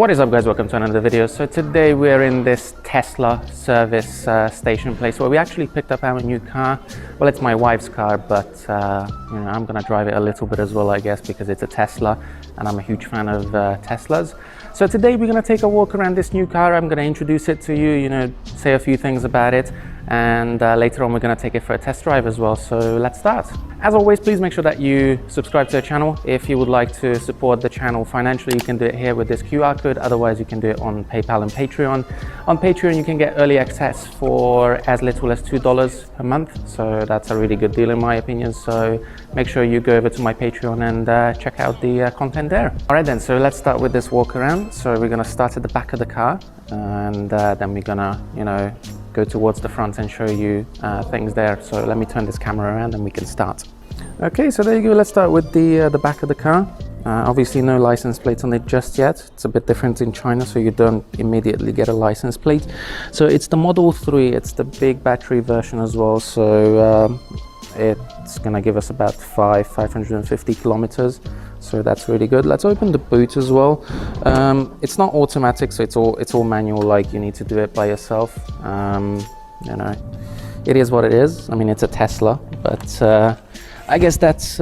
What is up, guys? Welcome to another video. So today we're in this Tesla service station place where we actually picked up our new car. Well, it's my wife's car, but you know, I'm gonna drive it a little bit as well, I guess, because it's a Tesla and I'm a huge fan of Teslas. So today we're gonna take a walk around this new car. I'm gonna introduce it to you, you know, say a few things about it, and later on we're gonna take it for a test drive as well. So let's start. As always, please make sure that you subscribe to the channel. If you would like to support the channel financially, you can do it here with this QR code. Otherwise, you can do it on PayPal and Patreon. On Patreon, you can get early access for as little as $2 per month. So that's a really good deal in my opinion. So make sure you go over to my Patreon and check out the content there. All right then, so let's start with this walk around. So we're gonna start at the back of the car and then we're gonna, you know, go towards the front and show you things there. So let me turn this camera around and we can start. Okay, so there you go. Let's start with the back of the car. Obviously no license plates on it just yet. It's a bit different in China, so you don't immediately get a license plate. So it's the Model 3, it's the big battery version as well. So it's gonna give us about 550 kilometers. So that's really good. Let's open the boot as well. It's not automatic, so it's all manual, like you need to do it by yourself. You know, it is what it is. I mean, it's a Tesla, but I guess that's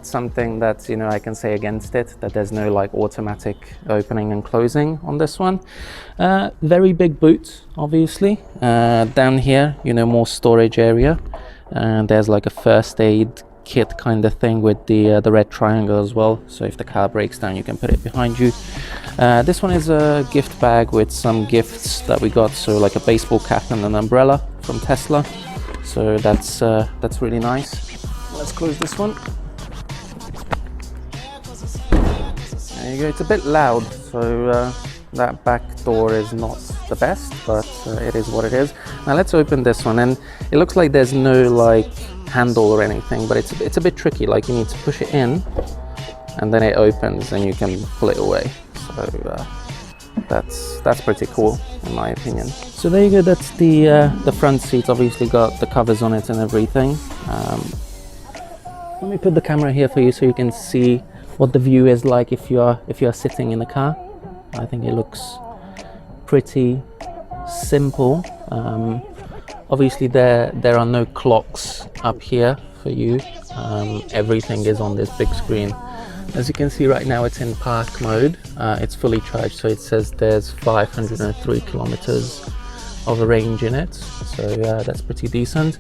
something that, you know, I can say against it, that there's no like automatic opening and closing on this one. Very big boot, obviously. Down here, you know, more storage area, and there's like a first aid kit kind of thing with the red triangle as well, so if the car breaks down you can put it behind you. This one is a gift bag with some gifts that we got, so like a baseball cap and an umbrella from Tesla, so that's really nice. Let's close this one. There you go. It's a bit loud, so that back door is not the best, but it is what it is. Now let's open this one, and it looks like there's no like handle or anything, but it's a bit tricky. Like you need to push it in and then it opens and you can pull it away. So that's pretty cool in my opinion. So there you go. That's the front seat. Obviously got the covers on it and everything. Let me put the camera here for you so you can see what the view is like if you're sitting in the car. I think it looks pretty simple. Obviously there are no clocks up here for you. Everything is on this big screen. As you can see right now, it's in park mode. It's fully charged, so it says there's 503 kilometers of a range in it, so that's pretty decent.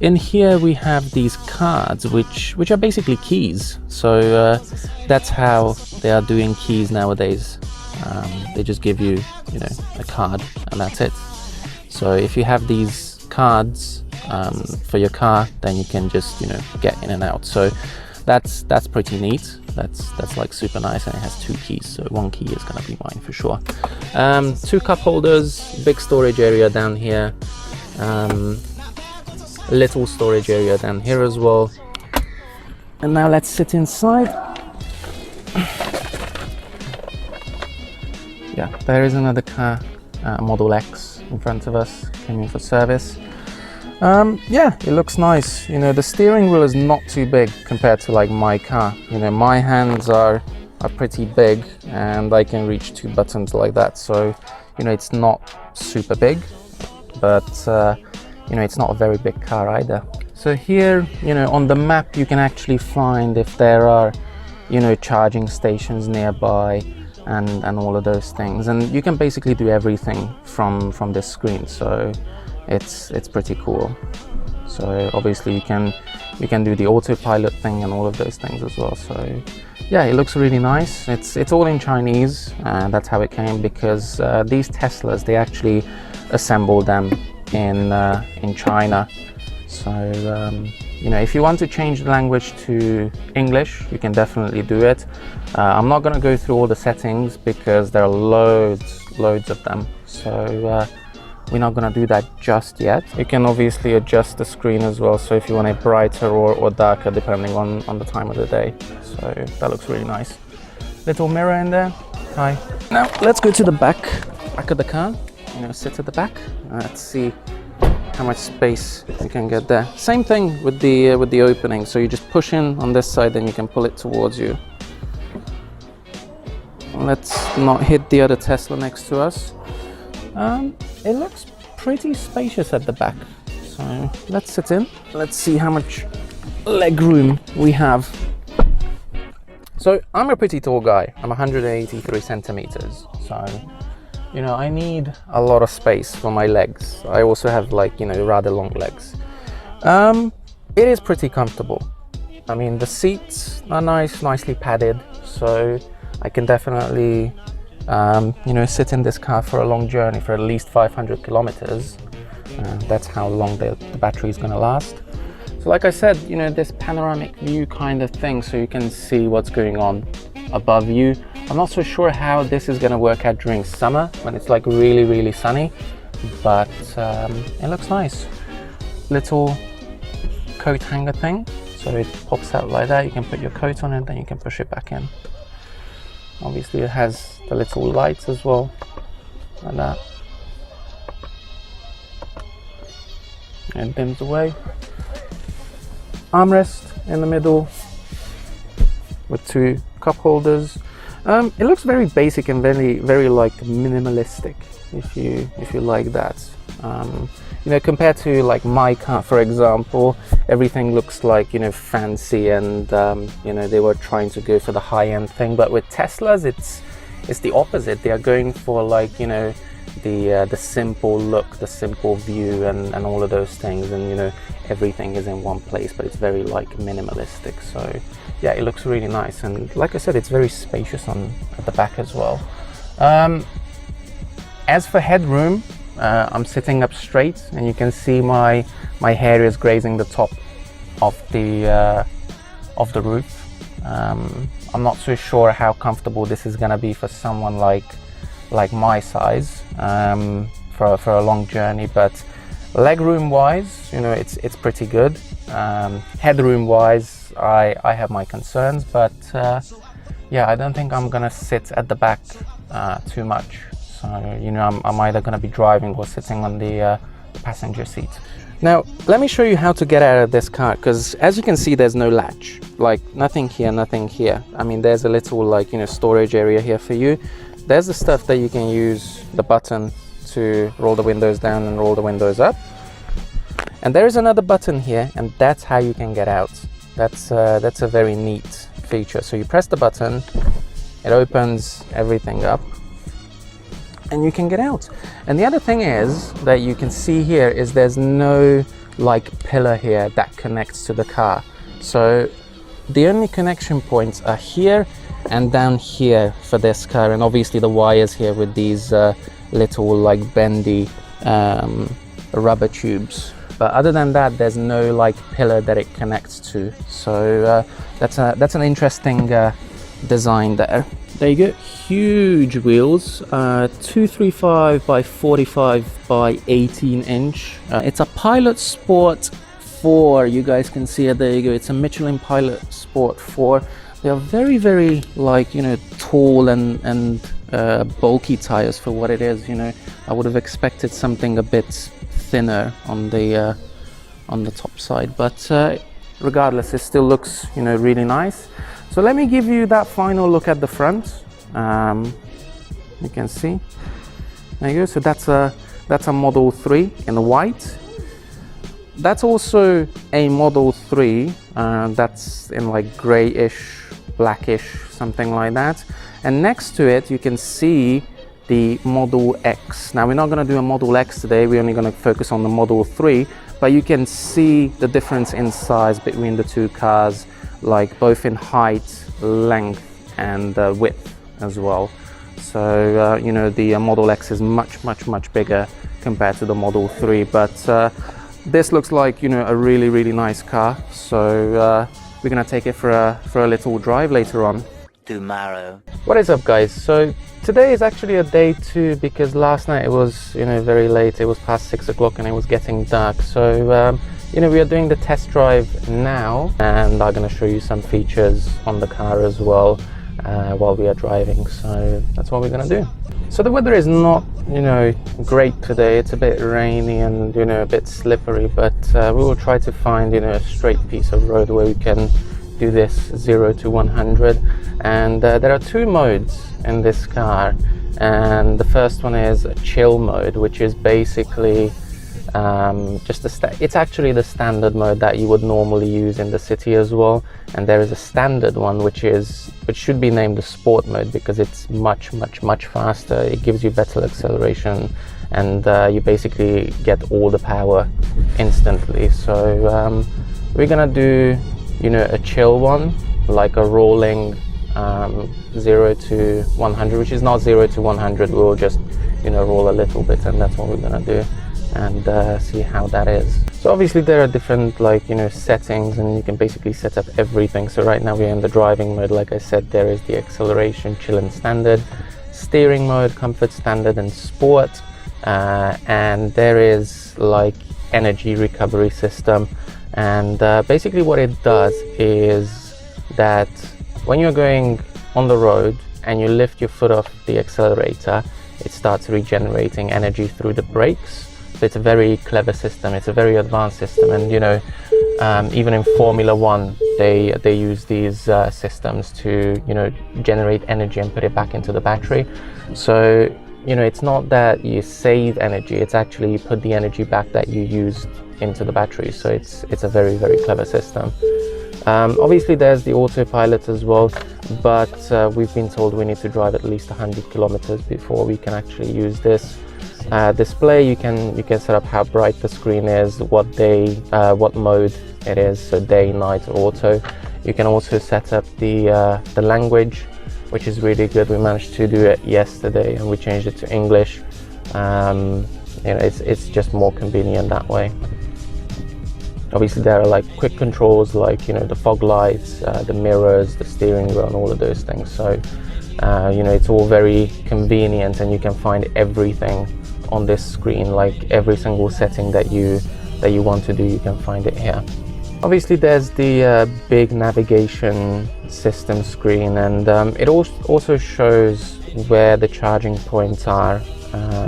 In here we have these cards which are basically keys, so that's how they are doing keys nowadays. They just give you, you know, a card and that's it. So if you have these cards for your car, then you can just, you know, get in and out. So that's pretty neat. That's like super nice, and it has 2 keys, so 1 key is gonna be mine for sure. 2 cup holders, big storage area down here, little storage area down here as well. And now let's sit inside. Yeah, there is another car, Model X in front of us, came in for service. Yeah, it looks nice. You know, the steering wheel is not too big compared to like my car. You know, my hands are pretty big and I can reach 2 buttons like that. So, you know, it's not super big, but you know, it's not a very big car either. So here, you know, on the map you can actually find if there are, you know, charging stations nearby and all of those things. And you can basically do everything from this screen. So it's pretty cool. So obviously you can do the autopilot thing and all of those things as well. So yeah, it looks really nice. It's all in Chinese, and that's how it came, because these Teslas, they actually assemble them in China. So you know, if you want to change the language to English, you can definitely do it. I'm not going to go through all the settings because there are loads of them. So we're not going to do that just yet. You can obviously adjust the screen as well, so if you want it brighter or darker depending on the time of the day. So that looks really nice. Little mirror in there. Hi. Now let's go to the back of the car. You know, sit at the back. Let's see how much space you can get there. Same thing with the opening. So you just push in on this side, then you can pull it towards you. Let's not hit the other Tesla next to us. It looks pretty spacious at the back. So let's sit in. Let's see how much leg room we have. So I'm a pretty tall guy. I'm 183 centimeters. So, you know, I need a lot of space for my legs. I also have, like, you know, rather long legs. It is pretty comfortable. I mean, the seats are nicely padded. So I can definitely, you know, sit in this car for a long journey for at least 500 kilometers. That's how long the battery is going to last. So like I said, you know, this panoramic view kind of thing, so you can see what's going on above you. I'm not so sure how this is going to work out during summer when it's like really sunny, but it looks nice. Little coat hanger thing, so it pops out like that. You can put your coat on and then you can push it back in. Obviously it has the little lights as well, like that. And dims away. Armrest in the middle with 2 cup holders. It looks very basic and very like minimalistic, if you like that. You know, compared to like my car, for example, everything looks like, you know, fancy, and you know, they were trying to go for the high-end thing. But with Teslas, it's the opposite. They are going for, like, you know, the simple look, the simple view, and all of those things, and you know, everything is in one place, but it's very like minimalistic. So yeah, it looks really nice, and like I said, it's very spacious at the back as well. As for headroom, I'm sitting up straight, and you can see my hair is grazing the top of the roof. I'm not so sure how comfortable this is going to be for someone like my size, for a long journey, but leg room wise, you know, it's pretty good. Headroom wise, I have my concerns, but yeah, I don't think I'm gonna sit at the back too much. So, you know, I'm either gonna be driving or sitting on the passenger seat. Now, let me show you how to get out of this car, because as you can see, there's no latch, like nothing here, nothing here. I mean, there's a little, like, you know, storage area here for you. There's the stuff that you can use the button to roll the windows down and roll the windows up. And there is another button here, and that's how you can get out. That's a very neat feature. So you press the button, it opens everything up, and you can get out. And the other thing is that you can see here is there's no like pillar here that connects to the car. So the only connection points are here and down here for this car, and obviously the wires here with these little like bendy rubber tubes. But other than that, there's no like pillar that it connects to. So that's an interesting design there. There you go, huge wheels, 235 by 45 by 18 inch. It's a Pilot Sport 4, you guys can see it, there you go. It's a Michelin Pilot Sport 4. They are very like, you know, tall and bulky tires for what it is. You know, I would have expected something a bit thinner on the top side, but regardless, it still looks, you know, really nice. So let me give you that final look at the front. You can see, there you go. So that's a Model 3 in the white. That's also a Model 3 that's in like grayish, blackish, something like that. And next to it, you can see the Model X. Now, we're not going to do a Model X today. We're only going to focus on the Model 3, but you can see the difference in size between the two cars, like both in height, length, and width as well. So, you know, the Model X is much bigger compared to the Model 3, but this looks like, you know, a really nice car. So we're gonna take it for a little drive later on. Tomorrow. What is up, guys? So today is actually a day 2 because last night it was, you know, very late. It was past 6 o'clock and it was getting dark. So you know, we are doing the test drive now, and I'm gonna show you some features on the car as well while we are driving. So that's what we're gonna do. So the weather is not, you know, great today. It's a bit rainy and, you know, a bit slippery, but we will try to find, you know, a straight piece of road where we can do this 0 to 100. And there are two modes in this car, and the first one is a chill mode, which is basically it's actually the standard mode that you would normally use in the city as well. And there is a standard one which should be named the sport mode, because it's much faster. It gives you better acceleration, and you basically get all the power instantly. So we're gonna do, you know, a chill one, like a rolling 0 to 100, which is not 0 to 100. We'll just, you know, roll a little bit, and that's what we're gonna do, and see how that is. So obviously there are different, like, you know, settings, and you can basically set up everything. So right now we're in the driving mode. Like I said, there is the acceleration, chill and standard, steering mode, comfort, standard and sport, and there is like energy recovery system. And basically what it does is that when you're going on the road and you lift your foot off the accelerator, it starts regenerating energy through the brakes. So it's a very clever system. It's a very advanced system, and you know, even in Formula 1 they use these systems to, you know, generate energy and put it back into the battery. So, you know, it's not that you save energy, it's actually you put the energy back that you used into the battery. So it's a very clever system. Obviously there's the autopilot as well, but we've been told we need to drive at least 100 kilometers before we can actually use this display. You can set up how bright the screen is, what mode it is, so day, night, auto. You can also set up the language, which is really good. We managed to do it yesterday and we changed it to English. You know, it's just more convenient that way. Obviously there are like quick controls, like, you know, the fog lights, the mirrors, the steering wheel and all of those things. So you know, it's all very convenient, and you can find everything on this screen. Like every single setting that you want to do, you can find it here. Obviously there's the big navigation system screen, and it also shows where the charging points are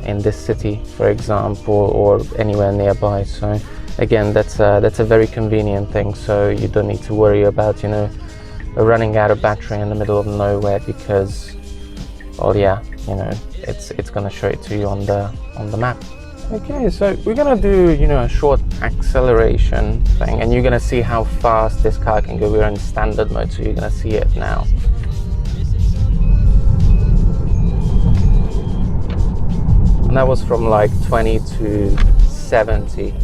in this city, for example, or anywhere nearby. So again, that's a very convenient thing. So you don't need to worry about, you know, running out of battery in the middle of nowhere, because, well, yeah, you know, it's gonna show it to you on the map. Okay, so we're gonna do, you know, a short acceleration thing, and you're gonna see how fast this car can go. We're in standard mode, so you're gonna see it now. And that was from like 20 to 70.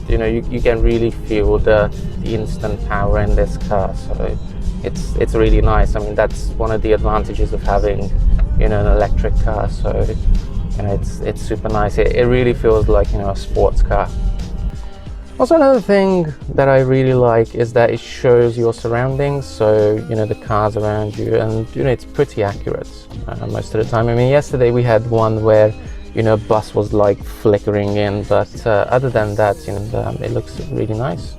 You know, you can really feel the instant power in this car. So it's really nice. I mean, that's one of the advantages of having, you know, an electric car. So, you know, it's super nice. It really feels like, you know, a sports car. Also, another thing that I really like is that it shows your surroundings. So, you know, the cars around you, and, you know, it's pretty accurate most of the time. I mean, yesterday we had one where, you know, bus was like flickering in, but other than that, you know, it looks really nice.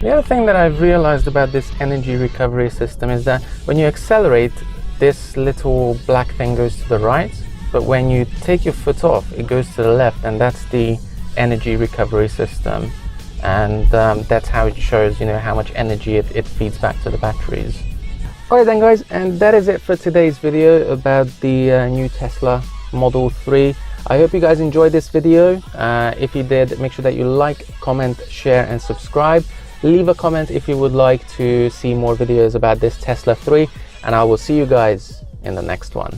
The other thing that I've realized about this energy recovery system is that when you accelerate, this little black thing goes to the right, but when you take your foot off, it goes to the left, and that's the energy recovery system. And that's how it shows, you know, how much energy it feeds back to the batteries. Alright then guys, and that is it for today's video about the new Tesla Model 3. I hope you guys enjoyed this video. If you did, make sure that you like, comment, share and subscribe. Leave a comment if you would like to see more videos about this Tesla 3, and I will see you guys in the next one.